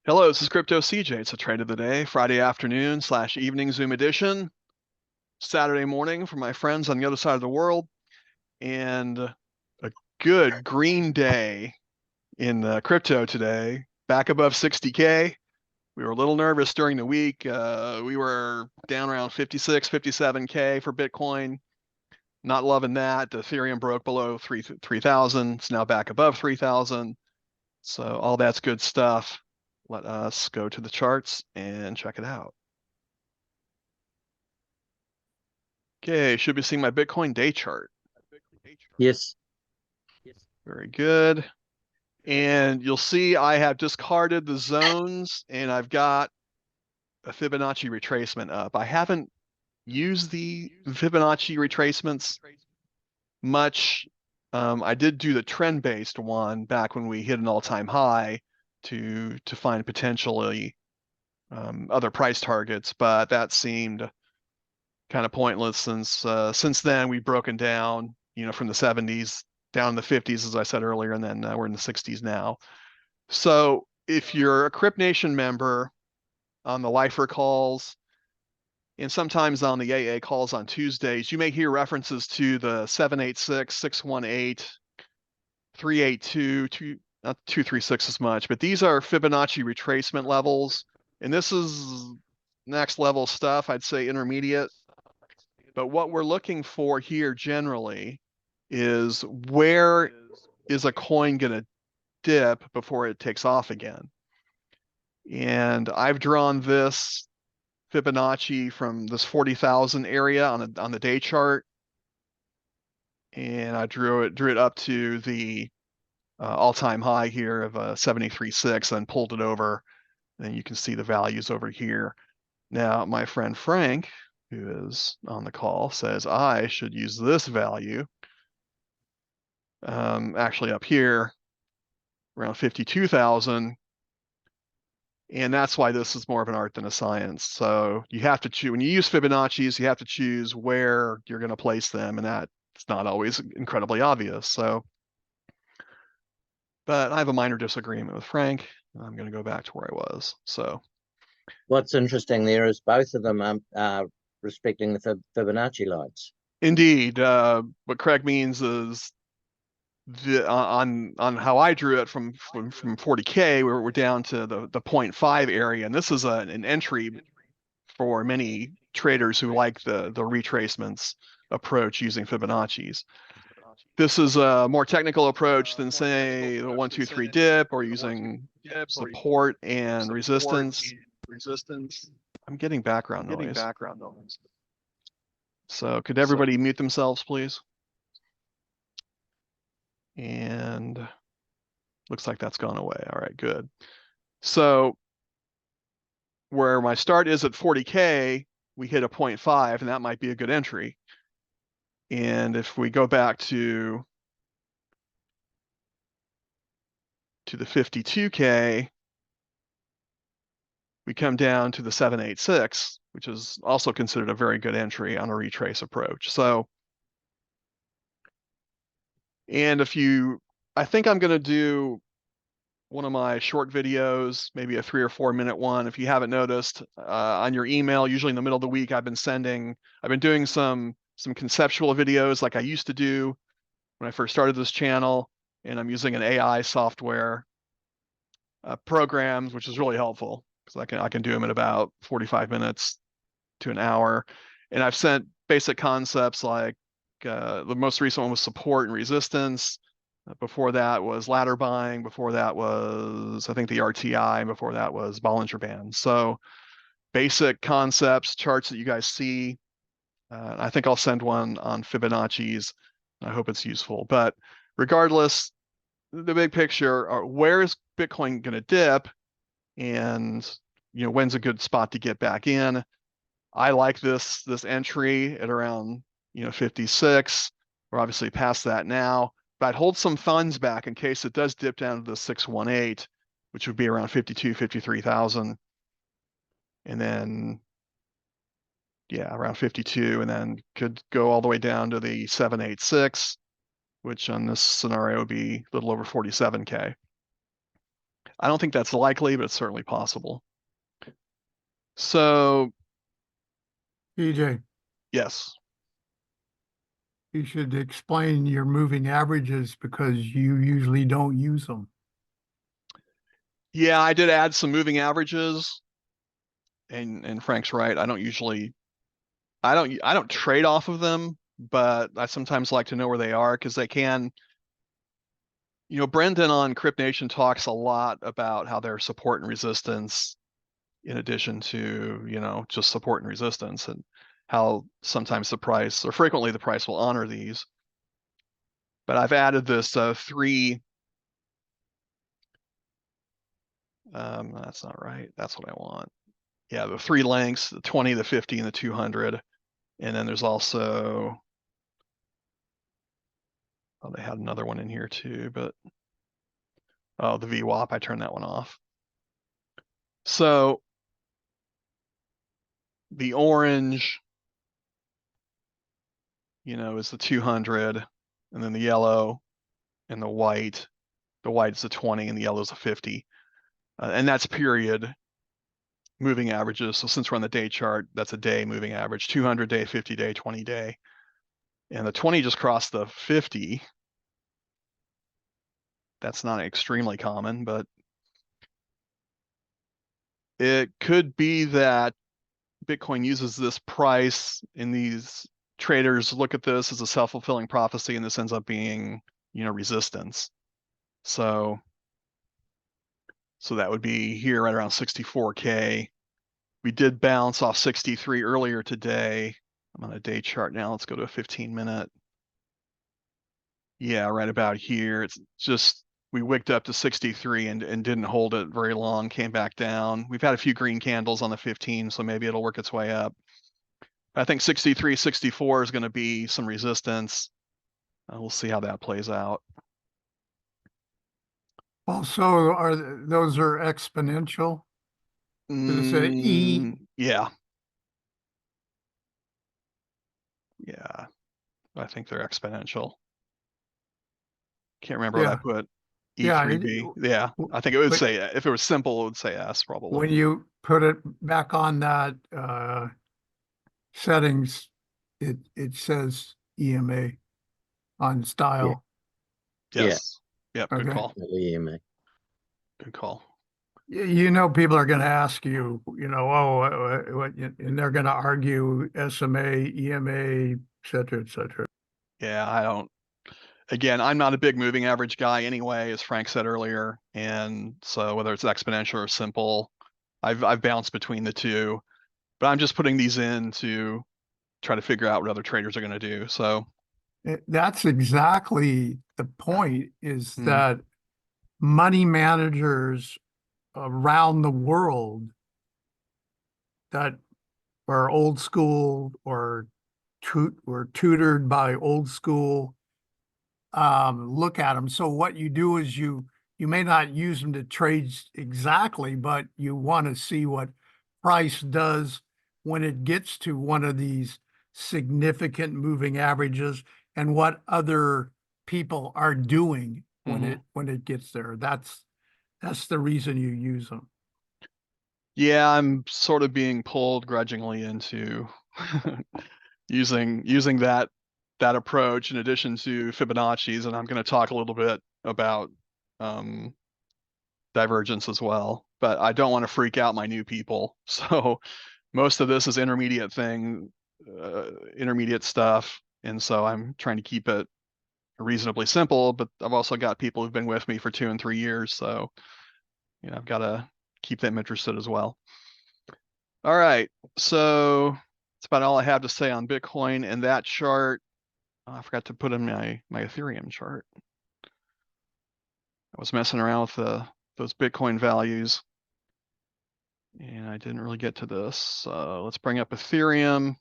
Hello, this is Crypto CJ. It's a trade of the day, Friday afternoon / evening Zoom edition, Saturday morning for my friends on the other side of the world, and a good green day in crypto today, back above 60K. We were a little nervous during the week. We were down around 56, 57K for Bitcoin. Not loving that. The Ethereum broke below 3,000. It's now back above 3,000. So all that's good stuff. Let us go to the charts and check it out. Okay, should be seeing my Bitcoin day chart. Yes. Very good. And you'll see I have discarded the zones and I've got a Fibonacci retracement up. I haven't used the Fibonacci retracements much. I did do the trend-based one back when we hit an all-time high to find potentially other price targets, but that seemed kind of pointless since then we've broken down, from the 70s down in the 50s, as I said earlier, and then we're in the 60s now. So if you're a CryptNation member on the lifer calls and sometimes on the AA calls on Tuesdays, you may hear references to the 786, 618, 382, not 236 as much, but these are Fibonacci retracement levels. And this is next level stuff, I'd say intermediate. But what we're looking for here generally is where is a coin going to dip before it takes off again. And I've drawn this Fibonacci from this 40,000 area on the day chart, and I drew it up to the all-time high here of 73.6, then pulled it over. And you can see the values over here. Now, my friend Frank, who is on the call, says I should use this value, actually up here, around 52,000. And that's why this is more of an art than a science. So you have to choose, when you use Fibonacci's, you have to choose where you're going to place them, and that's not always incredibly obvious. So, but I have a minor disagreement with Frank. I'm going to go back to where I was. So What's interesting there is both of them are respecting the Fibonacci lines. indeed, what Craig means is on how I drew it from 40K, we're down to the 0.5 area, and this is an entry for many traders who like the retracements approach using Fibonacci's. This is a more technical approach than, say, the 1, 2, 3 dip or using support and resistance. I'm getting background noise. So could everybody mute themselves, please? And looks like that's gone away. All right, good. So where my start is at 40K, we hit a 0.5, and that might be a good entry. And if we go back to the 52K, we come down to the 786, which is also considered a very good entry on a retrace approach. So, and I think I'm going to do one of my short videos, maybe a 3 or 4 minute one. If you haven't noticed, on your email, usually in the middle of the week, I've been doing some conceptual videos like I used to do when I first started this channel, and I'm using an AI software programs, which is really helpful because I can do them in about 45 minutes to an hour. And I've sent basic concepts like the most recent one was support and resistance. Before that was ladder buying. Before that was, I think, the RTI. And before that was Bollinger Bands. So basic concepts, charts that you guys see. I think I'll send one on Fibonacci's. I hope it's useful. But regardless, the big picture, where is Bitcoin going to dip, and when's a good spot to get back in? I like this entry at around 56. We're obviously past that now, but I'd hold some funds back in case it does dip down to the 618, which would be around 52, 53,000, and then around 52, and then could go all the way down to the 786, which on this scenario would be a little over 47K. I don't think that's likely, but it's certainly possible. So EJ, yes. you should explain your moving averages because you usually don't use them. Yeah, I did add some moving averages, and Frank's right. I don't trade off of them, but I sometimes like to know where they are because they can. Brendan on CryptNation talks a lot about how there's support and resistance in addition to, just support and resistance, and how sometimes the price, or frequently the price, will honor these. But I've added this three. That's not right. That's what I want. Yeah, the three lengths, the 20, the 50, and the 200. And then there's also, oh, they had another one in here too, but oh, the VWAP, I turned that one off. So the orange, is the 200, and then the yellow and the white. The white is the 20 and the yellow is a 50. And that's period moving averages. So since we're on the day chart, that's a day moving average, 200 day, 50 day, 20 day. And the 20 just crossed the 50. That's not extremely common, but it could be that Bitcoin uses this price, and these traders look at this as a self-fulfilling prophecy, and this ends up being, resistance. So that would be here right around 64K. We did bounce off 63 earlier today. I'm on a day chart now. Let's go to a 15-minute. Yeah, right about here. It's just, we wicked up to 63 and didn't hold it very long, came back down. We've had a few green candles on the 15, so maybe it'll work its way up. I think 63, 64 is going to be some resistance. We'll see how that plays out. Also, those are exponential? Is it E? Yeah. Yeah. I think they're exponential. Can't remember what I Yeah, put. yeah. E3B. Yeah. I think it would But say, if it was simple, it would say S when probably. you put it back on that settings, it says EMA on Yeah, style. yeah, Yes. Yep. Good Okay. call. EMA. Good call. People are going to ask you, and they're going to argue SMA, EMA, et cetera, et cetera. Yeah. Again, I'm not a big moving average guy anyway, as Frank said earlier. And so whether it's exponential or simple, I've bounced between the two, but I'm just putting these in to try to figure out what other traders are going to do. So, That's exactly the point, is mm, that money managers around the world that are old school or were tutored by old school look at them. So what you do is you may not use them to trade exactly, but you want to see what price does when it gets to one of these significant moving averages, and what other people are doing mhm. when it gets there. That's the reason you use them. Yeah, I'm sort of being pulled grudgingly into using that approach in addition to Fibonacci's, and I'm going to talk a little bit about um, Divergence as well. But I don't want to freak out my new people. So most of this is intermediate stuff, and so I'm trying to keep it reasonably simple. But I've also got people who've been with me for 2 and 3 years, so I've got to keep them interested as well. All right, so that's about all I have to say on Bitcoin and that chart. Oh, I forgot to put in my Ethereum chart. I was messing around with those Bitcoin values, and I didn't really get to this. So let's bring up Ethereum.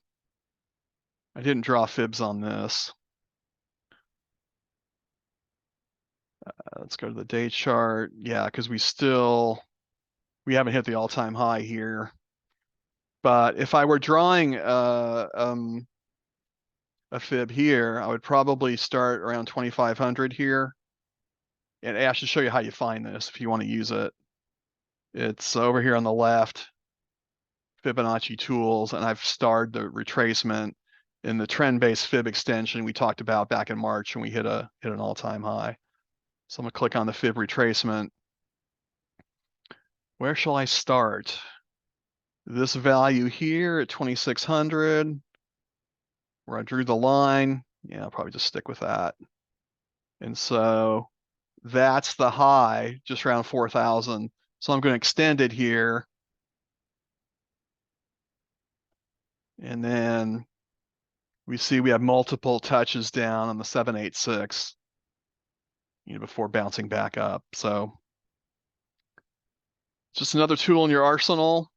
I didn't draw fibs on this. Let's go to the day chart. Yeah, because we haven't hit the all-time high here. But if I were drawing a fib here, I would probably start around 2,500 here. And I should show you how you find this if you want to use it. It's over here on the left, Fibonacci tools, and I've starred the retracement in the trend-based fib extension we talked about back in March, and we hit an all-time high. So I'm gonna click on the fib retracement. Where shall I start? This value here at 2,600, where I drew the line. Yeah, I'll probably just stick with that. And so that's the high, just around 4,000. So I'm going to extend it here. And then we see we have multiple touches down on the 786, before bouncing back up. So just another tool in your arsenal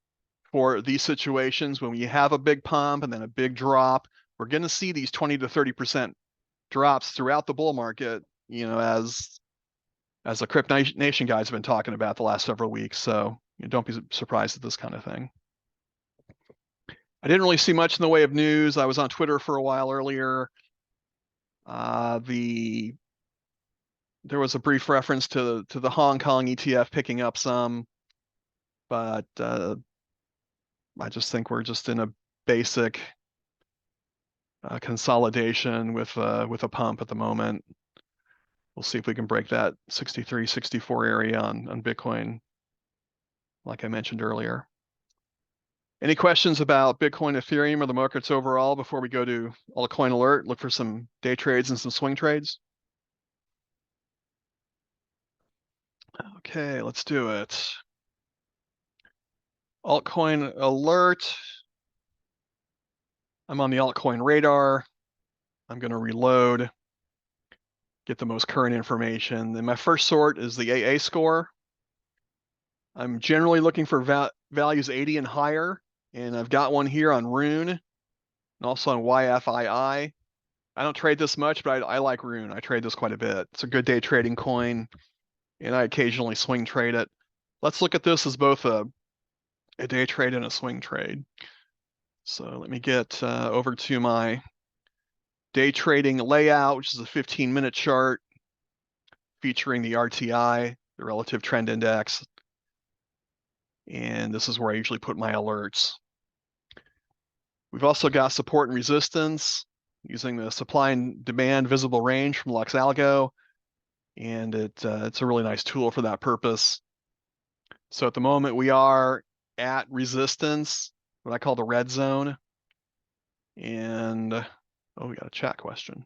for these situations when you have a big pump and then a big drop. We're going to see these 20 to 30% drops throughout the bull market, as the CryptNation guys have been talking about the last several weeks. So don't be surprised at this kind of thing. I didn't really see much in the way of news. I was on Twitter for a while earlier. There was a brief reference to the Hong Kong ETF picking up some, but I just think we're just in a basic consolidation with a pump at the moment. We'll see if we can break that 63, 64 area on Bitcoin, like I mentioned earlier. Any questions about Bitcoin, Ethereum, or the markets overall before we go to Altcoin Alert? Look for some day trades and some swing trades. Okay, let's do it. Altcoin Alert. I'm on the altcoin radar. I'm going to reload, get the most current information. Then my first sort is the AA score. I'm generally looking for values 80 and higher, and I've got one here on Rune and also on YFII. I don't trade this much, but I like Rune. I trade this quite a bit. It's a good day trading coin, and I occasionally swing trade it. Let's look at this as both a day trade and a swing trade. So let me get over to my day trading layout, which is a 15-minute chart featuring the RTI, the relative trend index. And this is where I usually put my alerts. We've also got support and resistance using the supply and demand visible range from Algo. And it's a really nice tool for that purpose. So at the moment we are at resistance, what I call the red zone. And we got a chat question.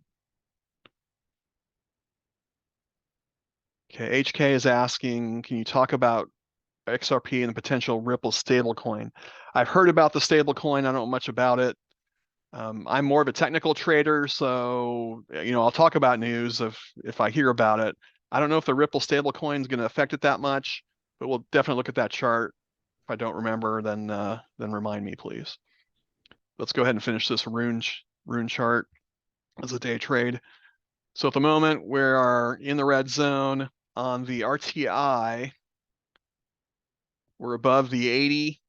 Okay, HK is asking, can you talk about XRP and the potential Ripple stablecoin? I've heard about the stablecoin. I don't know much about it. I'm more of a technical trader, so I'll talk about news if I hear about it. I don't know if the Ripple stablecoin is going to affect it that much, but we'll definitely look at that chart. If I don't remember, then remind me, please. Let's go ahead and finish this Rune chart as a day trade. So at the moment, we are in the red zone on the RTI. We're above the 80.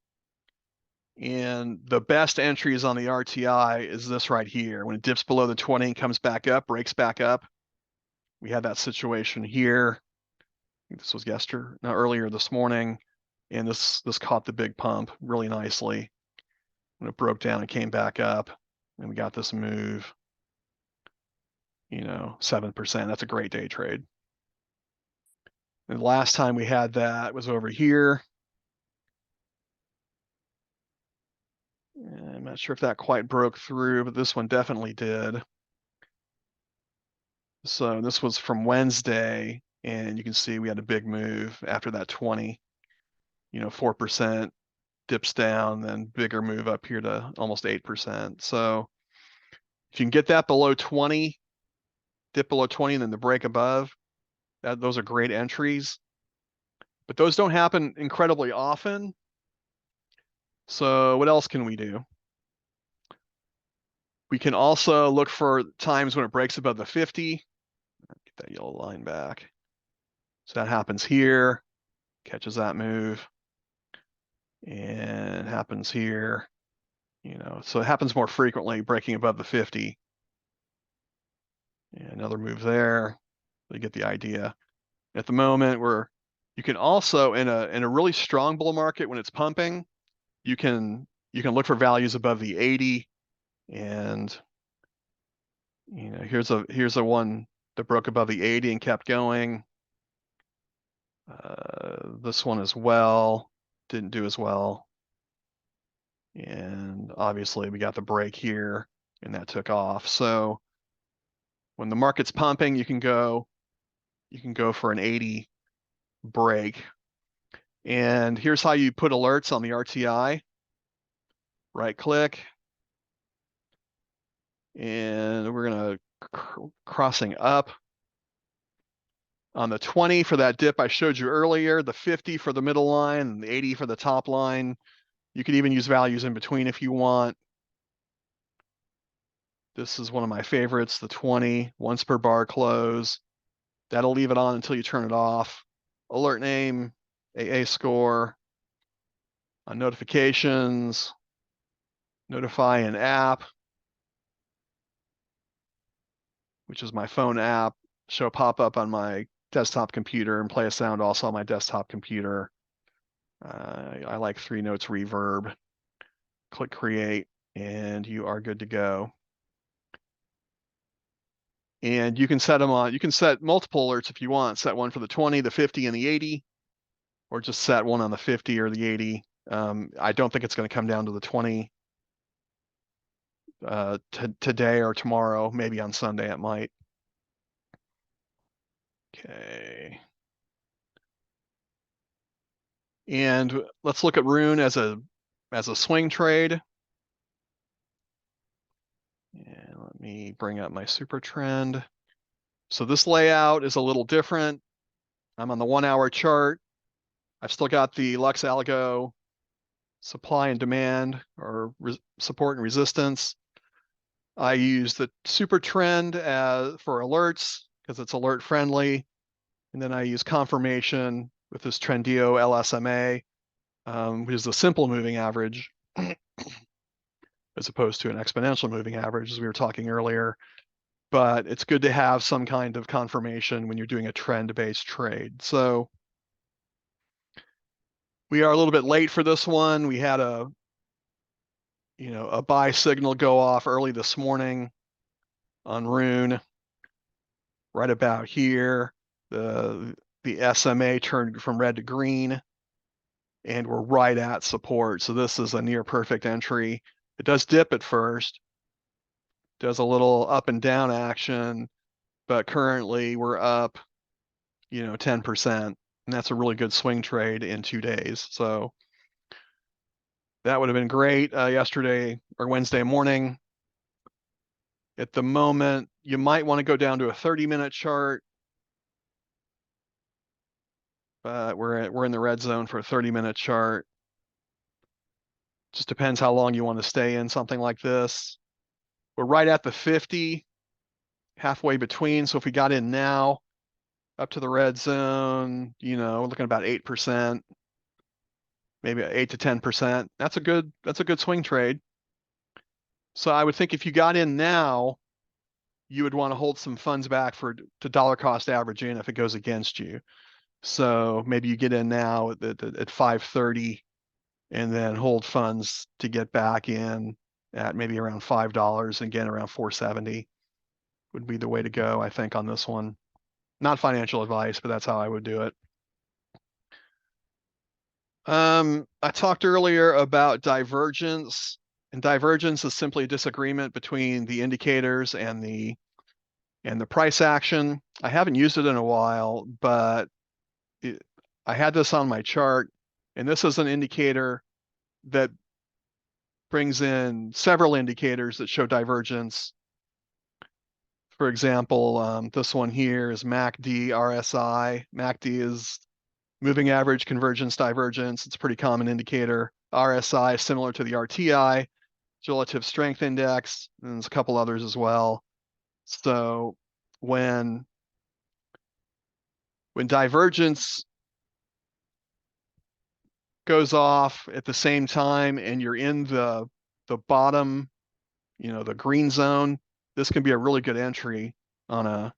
And the best entries on the RTI is this right here. When it dips below the 20 and comes back up, breaks back up. We had that situation here. I think this was earlier this morning. And this caught the big pump really nicely. When it broke down and came back up. And we got this move, 7%. That's a great day trade. And the last time we had that was over here. I'm not sure if that quite broke through, but this one definitely did. So this was from Wednesday, and you can see we had a big move after that 20, 4% dips down, then bigger move up here to almost 8%. So if you can get that below 20, dip below 20, and then the break above, those are great entries. But those don't happen incredibly often. So what else can we do? We can also look for times when it breaks above the 50. Get that yellow line back. So that happens here, catches that move, and it happens here. So it happens more frequently, breaking above the 50. And another move there. You get the idea. At the moment, we're, You can also, in a really strong bull market when it's pumping, you can look for values above the 80, and here's a one that broke above the 80 and kept going. This one as well didn't do as well, and obviously we got the break here, and that took off. So when the market's pumping, you can go for an 80 break. And here's how you put alerts on the RTI. Right click, and we're gonna crossing up on the 20 for that dip I showed you earlier, the 50 for the middle line, and the 80 for the top line. You could even use values in between if you want. This is one of my favorites, the 20, once per bar close. That'll leave it on until you turn it off. Alert name, AA score, on notifications, notify an app, which is my phone app, show pop up on my desktop computer and play a sound also on my desktop computer. I like 3 notes reverb. Click create, and you are good to go. And you can set them on, you can set multiple alerts if you want. Set one for the 20, the 50, and the 80, or just set one on the 50 or the 80. I don't think it's going to come down to the 20 today or tomorrow. Maybe on Sunday it might. Okay. And let's look at Rune as a swing trade. And let me bring up my SuperTrend. So this layout is a little different. I'm on the 1-hour chart. I've still got the Lux Algo supply and demand, or support and resistance. I use the SuperTrend for alerts because it's alert friendly. And then I use confirmation with this Trendilo LSMA, which is a simple moving average as opposed to an exponential moving average, as we were talking earlier. But it's good to have some kind of confirmation when you're doing a trend-based trade. So we are a little bit late for this one. We had a buy signal go off early this morning on Rune. Right about here, the SMA turned from red to green, and we're right at support. So this is a near perfect entry. It does dip at first, does a little up and down action, but currently we're up, 10%, and that's a really good swing trade in 2 days. So that would have been great yesterday or Wednesday morning. At the moment, you might want to go down to a 30-minute chart, but we're in the red zone for a 30-minute chart. Just depends how long you want to stay in something like this. We're right at the 50, halfway between. So if we got in now, up to the red zone, we're looking at about 8%, maybe 8 to 10%. That's a good swing trade. So I would think if you got in now, you would want to hold some funds back to dollar cost average in if it goes against you. So maybe you get in now at 530 and then hold funds to get back in at maybe around $5, and again around 470 would be the way to go, I think, on this one. Not financial advice, but that's how I would do it. I talked earlier about divergence, and divergence is simply a disagreement between the indicators and the price action. I haven't used it in a while, but I had this on my chart, and this is an indicator that brings in several indicators that show divergence. For example, this one here is MACD RSI. MACD is moving average convergence divergence. It's a pretty common indicator. RSI is similar to the RTI, relative strength index, and there's a couple others as well. So when divergence goes off at the same time and you're in the bottom, the green zone, this can be a really good entry on a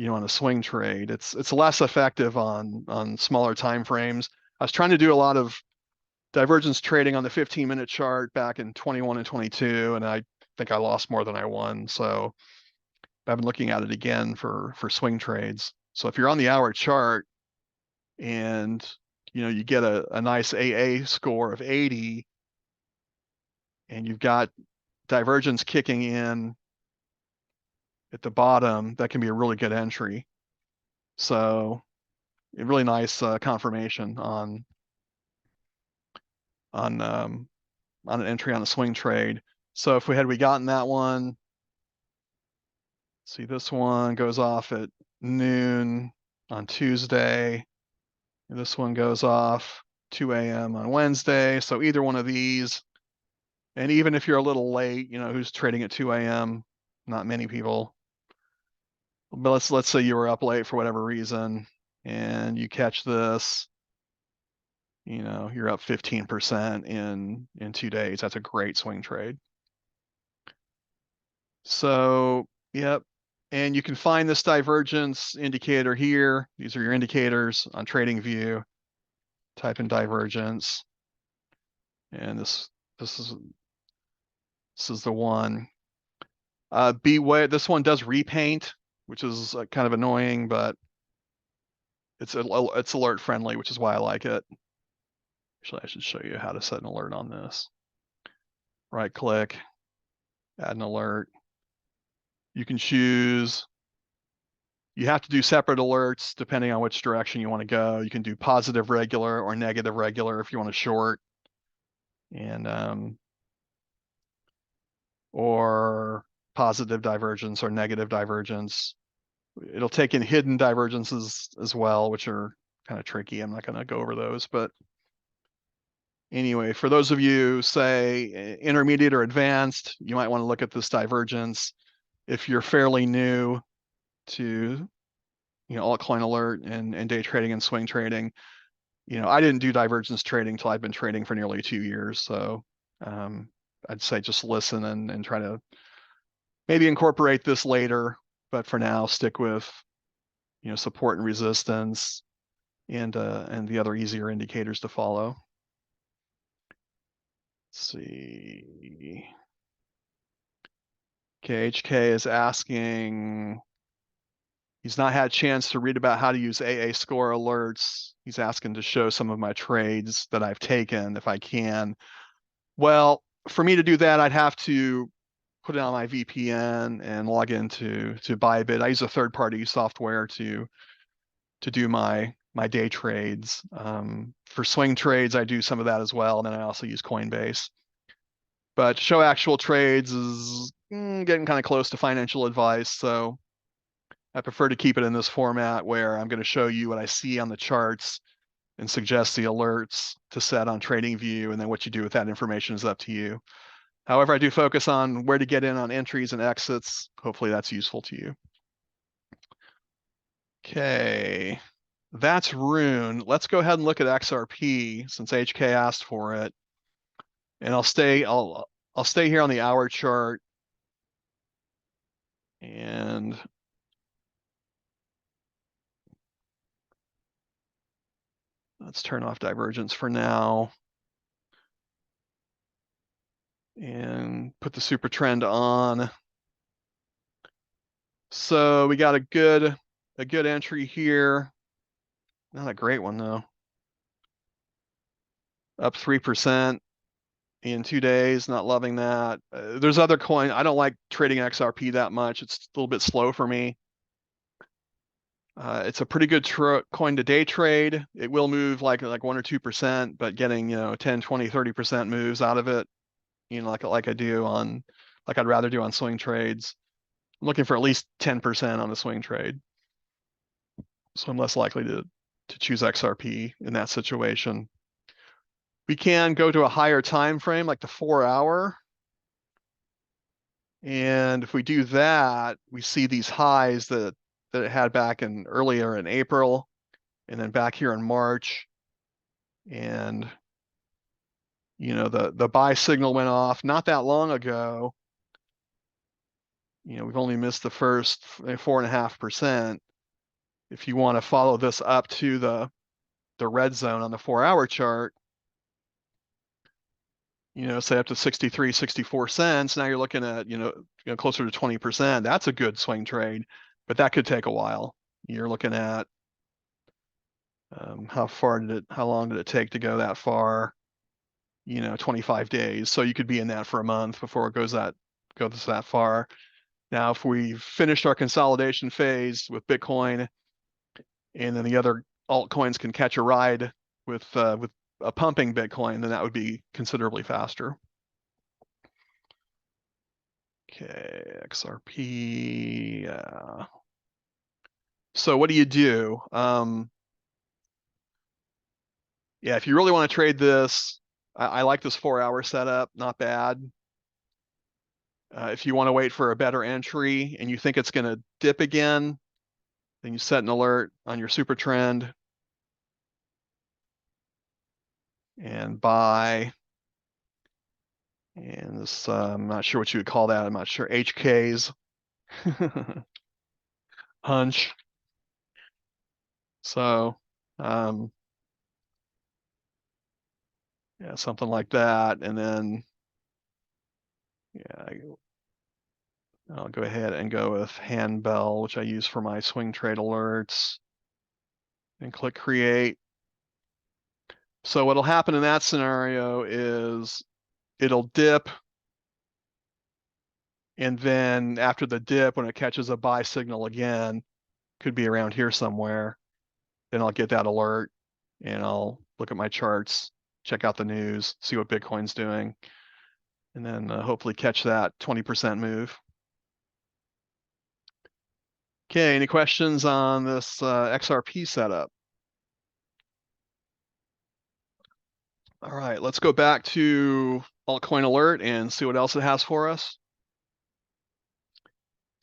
on a swing trade. It's less effective on smaller time frames. I was trying to do a lot of divergence trading on the 15-minute chart back in 21 and 22, and I think I lost more than I won. So I've been looking at it again for swing trades. So if you're on the hour chart and you get a nice AA score of 80, and you've got divergence kicking in at the bottom, that can be a really good entry. So a really nice confirmation on an entry on a swing trade. So if we gotten that one, see, this one goes off at noon on Tuesday. This one goes off 2 a.m. on Wednesday. So either one of these, and even if you're a little late, who's trading at 2 a.m., not many people. But let's say you were up late for whatever reason and you catch this, you're up 15% in 2 days. That's a great swing trade. So, yep. And you can find this divergence indicator here. These are your indicators on TradingView. Type in divergence. And this is the one. Beware, this one does repaint, which is kind of annoying, but it's alert friendly, which is why I like it. Actually, I should show you how to set an alert on this. Right click, add an alert. You can choose, you have to do separate alerts depending on which direction you want to go. You can do positive regular or negative regular if you want to short. And or positive divergence or negative divergence. It'll take in hidden divergences as well, which are kind of tricky. I'm not going to go over those, but anyway, for those of you, say, intermediate or advanced, you might want to look at this divergence. If you're fairly new to, Altcoin Alert and day trading and swing trading, I didn't do divergence trading till I've been trading for nearly 2 years. So I'd say just listen and try to maybe incorporate this later, but for now, stick with, support and resistance and the other easier indicators to follow. Let's see. Okay, HK is asking, he's not had a chance to read about how to use AA score alerts. He's asking to show some of my trades that I've taken if I can. Well, for me to do that, I'd have to put it on my VPN and log into Bybit. I use a third-party software to do my day trades. For swing trades, I do some of that as well, and then I also use Coinbase. But to show actual trades is getting kind of close to financial advice, so I prefer to keep it in this format where I'm going to show you what I see on the charts and suggest the alerts to set on TradingView, and then what you do with that information is up to you. However, I do focus on where to get in on entries and exits. Hopefully that's useful to you. Okay, that's Rune. Let's go ahead and look at XRP since HK asked for it. And I'll stay here on the hour chart. And let's turn off divergence for now. And put the SuperTrend on. So we got a good entry here. Not a great one though. Up 3% in 2 days. Not loving that. There's other coin. I don't like trading XRP that much. It's a little bit slow for me. It's a pretty good coin to day trade. It will move like 1 or 2%, but getting 10, 20, 30% moves out of it, like I do on, like I'd rather do on swing trades. I'm looking for at least 10% on a swing trade. So I'm less likely to choose XRP in that situation. We can go to a higher time frame, like the 4-hour. And if we do that, we see these highs that it had back earlier in April, and then back here in March. And the buy signal went off not that long ago. we've only missed the first 4.5%. If you want to follow this up to the red zone on the 4-hour chart, say up to 63, 64 cents, now you're looking at, closer to 20%. That's a good swing trade, but that could take a while. You're looking at how long did it take to go that far? 25 days. So you could be in that for a month before it goes that far. Now, if we've finished our consolidation phase with Bitcoin, and then the other altcoins can catch a ride with a pumping Bitcoin, then that would be considerably faster. Okay, XRP. So what do you do? Yeah, if you really want to trade this, I like this 4-hour setup, not bad. If you want to wait for a better entry and you think it's going to dip again, then you set an alert on your SuperTrend and buy. And this, I'm not sure what you would call that. I'm not sure. HKs. Hunch. So, yeah, something like that. And then, yeah, I'll go ahead and go with handbell, which I use for my swing trade alerts, and click create. So what'll happen in that scenario is it'll dip, and then after the dip, when it catches a buy signal again, could be around here somewhere, then I'll get that alert and I'll look at my charts, check out the news, see what Bitcoin's doing, and then hopefully catch that 20% move. Okay, any questions on this XRP setup? All right, let's go back to Altcoin Alert and see what else it has for us.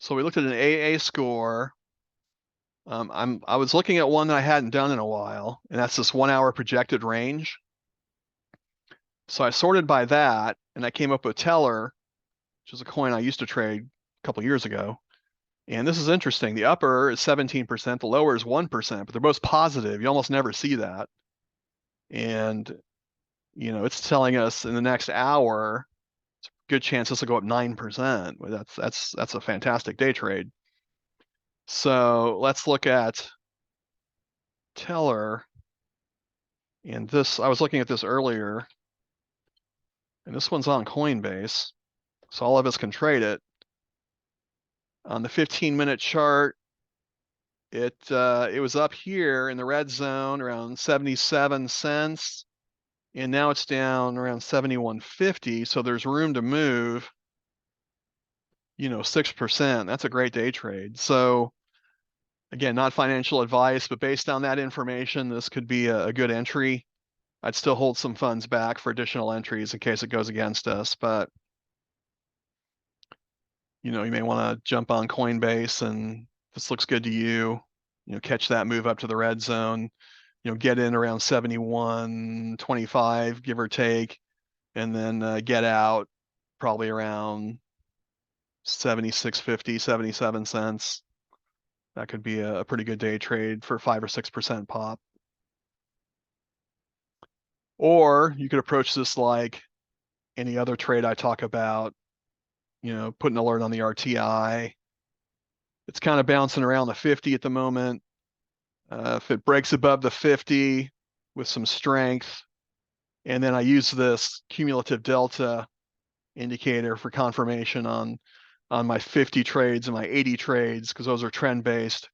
So we looked at an AA score. I was looking at one that I hadn't done in a while, and that's this 1-hour projected range. So I sorted by that, and I came up with Teller, which is a coin I used to trade a couple years ago. And this is interesting. The upper is 17%, the lower is 1%, but they're both positive. You almost never see that. And, it's telling us in the next hour, it's a good chance this will go up 9%. That's a fantastic day trade. So let's look at Teller. And this, I was looking at this earlier, and this one's on Coinbase. So all of us can trade it. On the 15-minute chart, it was up here in the red zone around 77 cents, and now it's down around 71.50. So there's room to move, 6%. That's a great day trade. So again, not financial advice, but based on that information, this could be a good entry. I'd still hold some funds back for additional entries in case it goes against us, but you may want to jump on Coinbase, and this looks good to you, catch that move up to the red zone, get in around 71.25, give or take, and then get out probably around 76.50, 77 cents. That could be a pretty good day trade for 5 or 6% pop. Or you could approach this like any other trade I talk about, put an alert on the RTI. It's kind of bouncing around the 50 at the moment. If it breaks above the 50 with some strength, and then I use this cumulative delta indicator for confirmation on my 50 trades and my 80 trades, because those are trend based.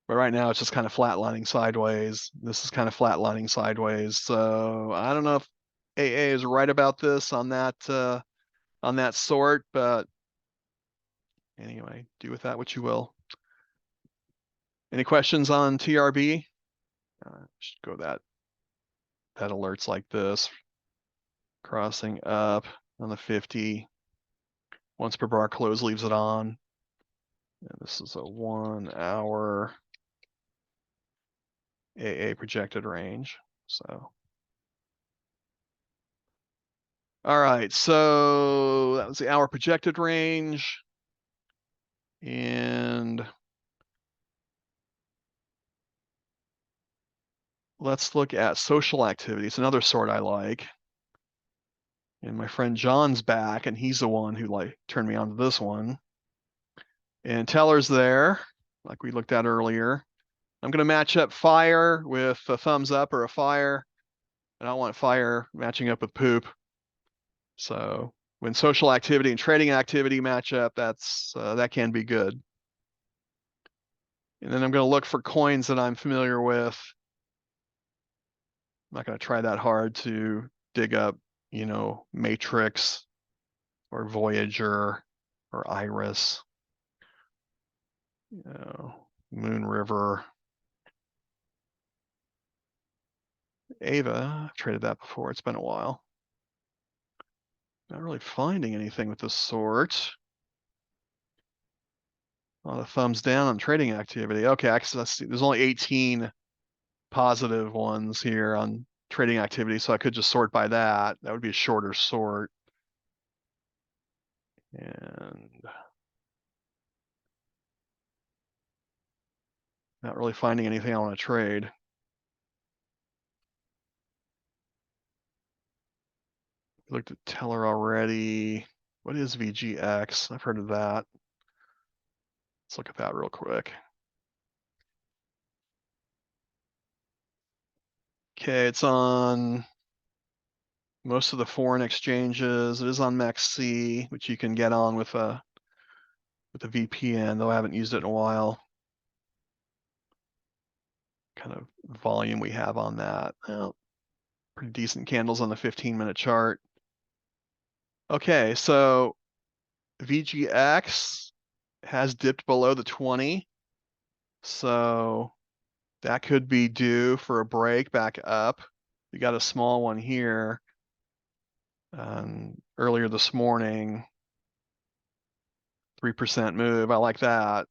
But right now it's just kind of flatlining sideways. This is kind of flatlining sideways. So I don't know if AA is right about this on that sort, but anyway, do with that what you will. Any questions on TRB? Should go that alerts like this, crossing up on the 50. Once per bar close leaves it on. And this is a 1-hour AA projected range. So, all right, so that was the hour projected range. And let's look at social activity. It's another sort I like. And my friend John's back, and he's the one who like turned me on to this one. And Teller's there, like we looked at earlier. I'm going to match up fire with a thumbs up or a fire. And I want fire matching up with poop. So when social activity and trading activity match up, that can be good. And then I'm going to look for coins that I'm familiar with. I'm not going to try that hard to dig up, Matrix or Voyager or Iris, Moon River, Ava. I've traded that before. It's been a while. Not really finding anything with this sort. A lot of thumbs down on trading activity. Okay, actually, let's see. There's only 18 positive ones here on trading activity, so I could just sort by that. That would be a shorter sort. And not really finding anything I want to trade. Looked at Teller already. What is VGX? I've heard of that. Let's look at that real quick. Okay, it's on most of the foreign exchanges. It is on MEXC, which you can get on with a VPN, though I haven't used it in a while. Kind of volume we have on that. Well, pretty decent candles on the 15-minute chart. Okay, so VGX has dipped below the 20. So that could be due for a break back up. We got a small one here earlier this morning. 3% move. I like that.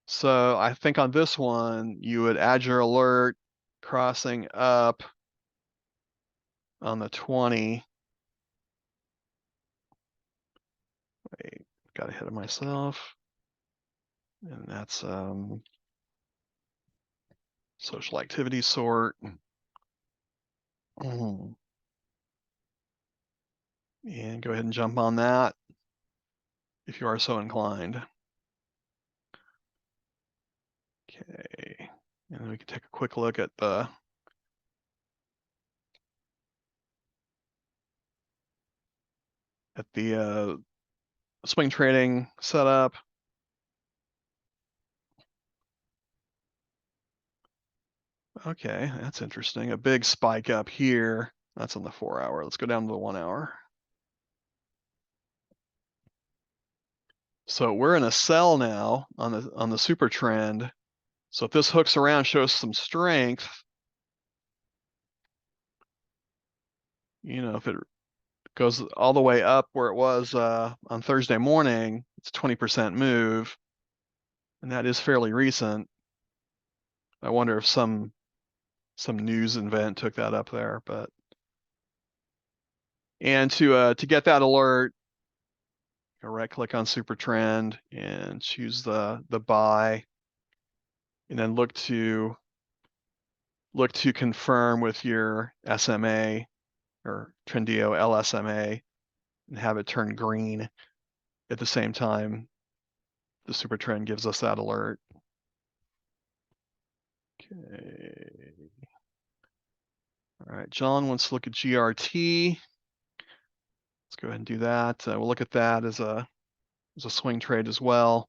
So I think on this one, you would add your alert crossing up on the 20. Wait, got ahead of myself. And that's social activity sort. And go ahead and jump on that if you are so inclined. Okay, and then we can take a quick look at the swing trading setup. Okay, that's interesting. A big spike up here. That's on the 4-hour. Let's go down to the 1-hour. So we're in a sell now on the SuperTrend. So if this hooks around, shows some strength, if it goes all the way up where it was on Thursday morning, it's a 20% move, and that is fairly recent. I wonder if some news event took that up there, but and to get that alert, right click on SuperTrend and choose the buy, and then look to confirm with your SMA or Trendilo LSMA and have it turn green at the same time the SuperTrend gives us that alert. Okay. All right, John wants to look at GRT. Let's go ahead and do that. We'll look at that as a swing trade as well.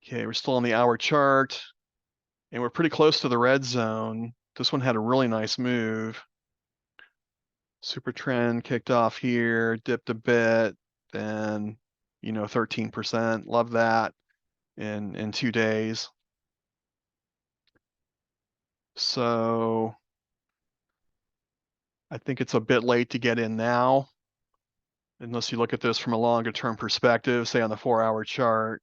Okay, we're still on the hour chart, and we're pretty close to the red zone. This one had a really nice move. SuperTrend kicked off here, dipped a bit, then 13%. Love that in 2 days. So I think it's a bit late to get in now, unless you look at this from a longer term perspective, say on the 4-hour chart.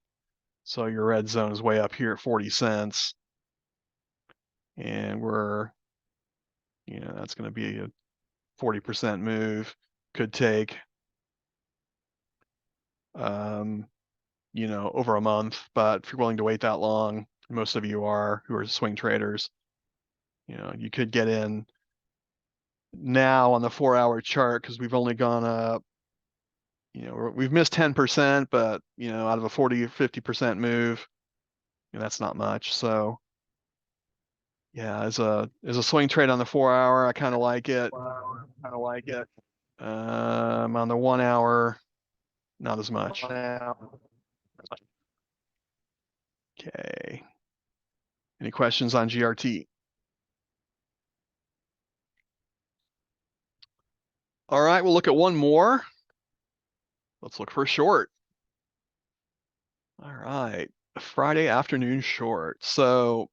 So your red zone is way up here at 40 cents. And we're You know, that's going to be a 40% move. Could take, you know, over a month, but if you're willing to wait that long, most of you are, who are swing traders, you know, you could get in now on the 4-hour chart because we've only gone up, you know, we've missed 10%, but, you know, out of a 40 or 50% move, you know, that's not much. So yeah, as a swing trade on the 4-hour, I kind of like it. On the 1-hour, not as much. Okay. Any questions on GRT? All right, we'll look at one more. Let's look for a short. All right, Friday afternoon short. So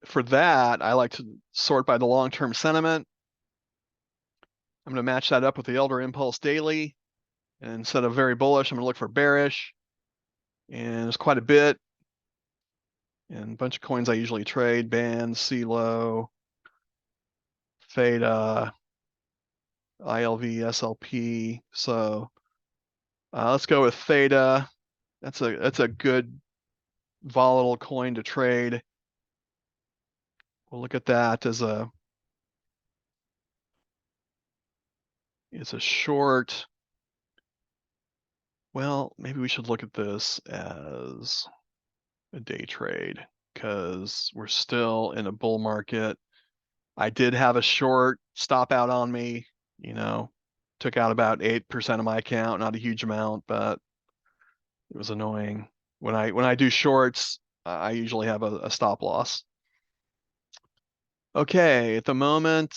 for that, I like to sort by the long-term sentiment. I'm going to match that up with the Elder Impulse Daily. And instead of very bullish, I'm going to look for bearish. And there's quite a bit. And a bunch of coins I usually trade: Band, CeeLo, Theta, ILV, SLP. So let's go with Theta. That's a good volatile coin to trade. We'll look at that as it's a short. Well, maybe we should look at this as a day trade because we're still in a bull market. I did have a short stop out on me, you know, took out about 8% of my account, not a huge amount, but it was annoying. When I do shorts, I usually have a stop loss. Okay, at the moment,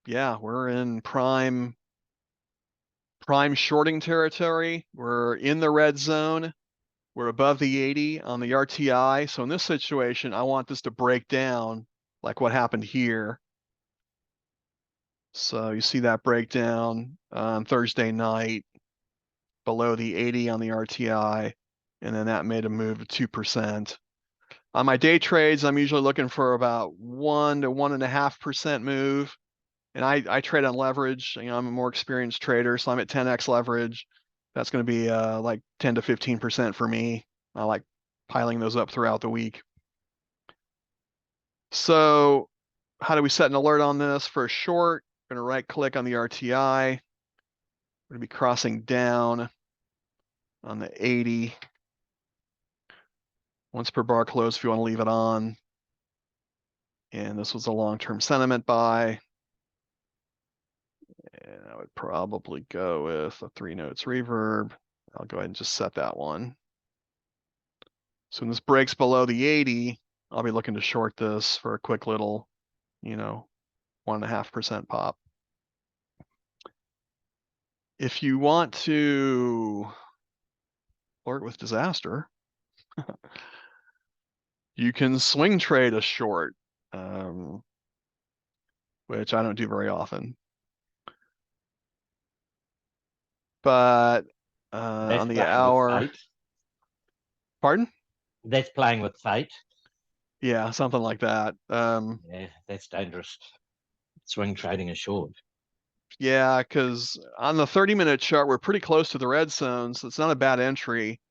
yeah, we're in prime shorting territory. We're in the red zone. We're above the 80 on the RTI. So in this situation, I want this to break down like what happened here. So you see that breakdown on Thursday night below the 80 on the RTI, and then that made a move of 2%. On my day trades, I'm usually looking for about 1 to 1.5% move. And I trade on leverage. You know, I'm a more experienced trader, so I'm at 10x leverage. That's going to be like 10 to 15% for me. I like piling those up throughout the week. So how do we set an alert on this? For a short, we're going to right click on the RTI. We're going to be crossing down on the 80. Once per bar close if you want to leave it on. And this was a long-term sentiment buy. And I would probably go with a 3 notes reverb. I'll go ahead and just set that one. So when this breaks below the 80, I'll be looking to short this for a quick little, you know, 1.5% pop. If you want to flirt with disaster, you can swing trade a short, which I don't do very often. But on the hour, pardon? That's playing with fate. Yeah, something like that. Yeah, that's dangerous. Swing trading a short. Yeah, because on the 30-minute chart, we're pretty close to the red zone, so it's not a bad entry.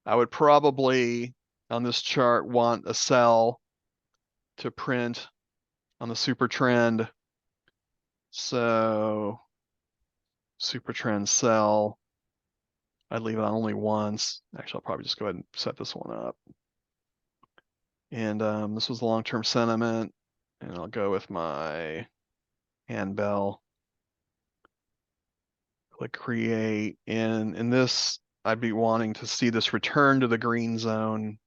I would probably, on this chart, want a sell to print on the SuperTrend. So SuperTrend sell. I'd leave it on only once. Actually, I'll probably just go ahead and set this one up. And this was the long-term sentiment. And I'll go with my handbell. Click create. And in this, I'd be wanting to see this return to the green zone,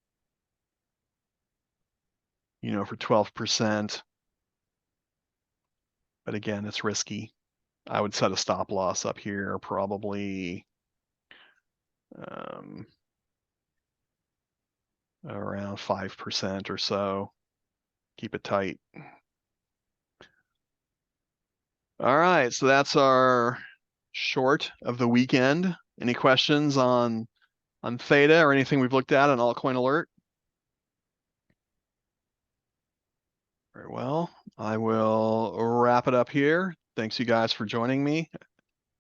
you know, for 12%. But again, it's risky. I would set a stop loss up here, probably around 5% or so. Keep it tight. All right, so that's our short of the weekend. Any questions on Theta or anything we've looked at on Altcoin Alert? Very well. I will wrap it up here. Thanks you guys for joining me.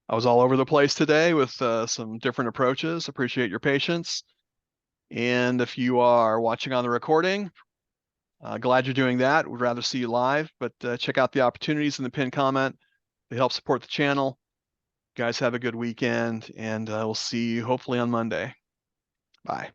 I was all over the place today with some different approaches. Appreciate your patience. And if you are watching on the recording, glad you're doing that. Would rather see you live, but check out the opportunities in the pinned comment. They help support the channel. You guys have a good weekend, and we'll see you hopefully on Monday. Bye.